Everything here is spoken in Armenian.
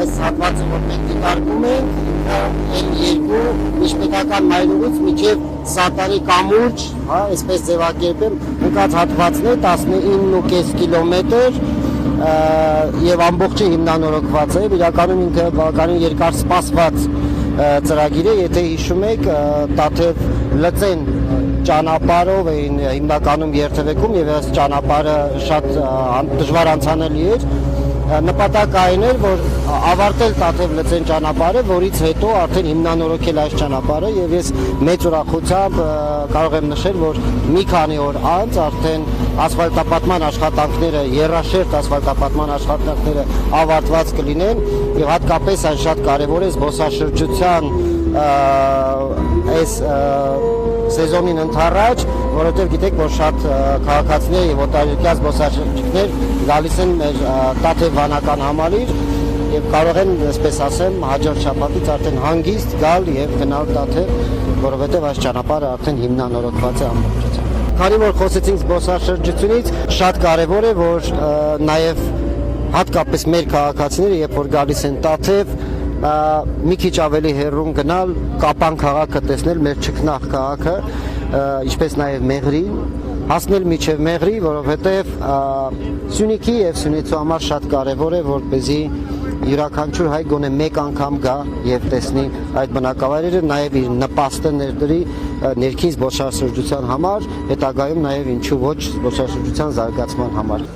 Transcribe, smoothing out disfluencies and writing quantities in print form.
այս հատվածը որ մենք դիտարկում ենք, երկու միջպետական մայրուղից մինչև Սատարի կամուրջ, հա, այսպես ձևակերպեմ, ընկած հատվածն է 19.5 կիլոմետր եւ ամբողջը հիմնանորոգված է, իրականում ինքը բավականին երկար սպասված ծրագիր է, եթե հիշում եք, Տաթև Լծեն ճանապարհով էին հիմնականում երթևեկում եւ այս ճանապարհը շատ դժվար անցանելի էր, նպատակը այն էր, որ ավարտել Տաթև Լծեն ճանապարհը, որից հետո արդեն հիմնանորոգել այս ճանապարհը եւ ես մեծ ուրախությամբ կարող եմ նշել, որ մի քանի օր անց արդեն ասֆալտապատման աշխատանքները, եռաշերտ ասֆալտապատման աշխատանքները ավարտված կլինեն եւ հատկապես այն շատ կարեւոր է զբոսաշրջության այս սեզոնին ընթառաջ, որովհետև գիտեք, որ շատ քաղաքացիներ եւ օտարերկրյա զբոսաշրջիկներ գալիս են մեր Տաթև վանական համալիր եւ կարող են, այսպես ասեմ, հաջորդ շաբաթից արդեն հանգիստ գալ եւ գնալ Տաթև, որովհետև այս ճանապարհը արդեն հիմնանորոգված է ամբողջությամբ։ Քանի որ խոսեցինք զբոսաշրջությունից, շատ կարեւոր է, որ նաեւ հատկապես մեր քաղաքացիները, երբ որ գալիս են Տաթև, մի քիչ ավելի հեռուն գնալ, Կապան քաղաքը տեսնել, մեր ճկնաղ քաղաքը, ինչպես նաև Մեղրին, հասնել միջև Մեղրի, որովհետև Սյունիքի եւ Սյունիցու համար շատ կարեւոր է, որպեսզի յուրաքանչյուր հայ գոնե մեկ անգամ գա եւ տեսնի այդ բնակավայրերը, նաեւ իր նպաստը ներդրի ներքին զբոսաշրջության համար, հետագայում նաեւ ինչու ոչ զբոսաշրջության զարգացման համար։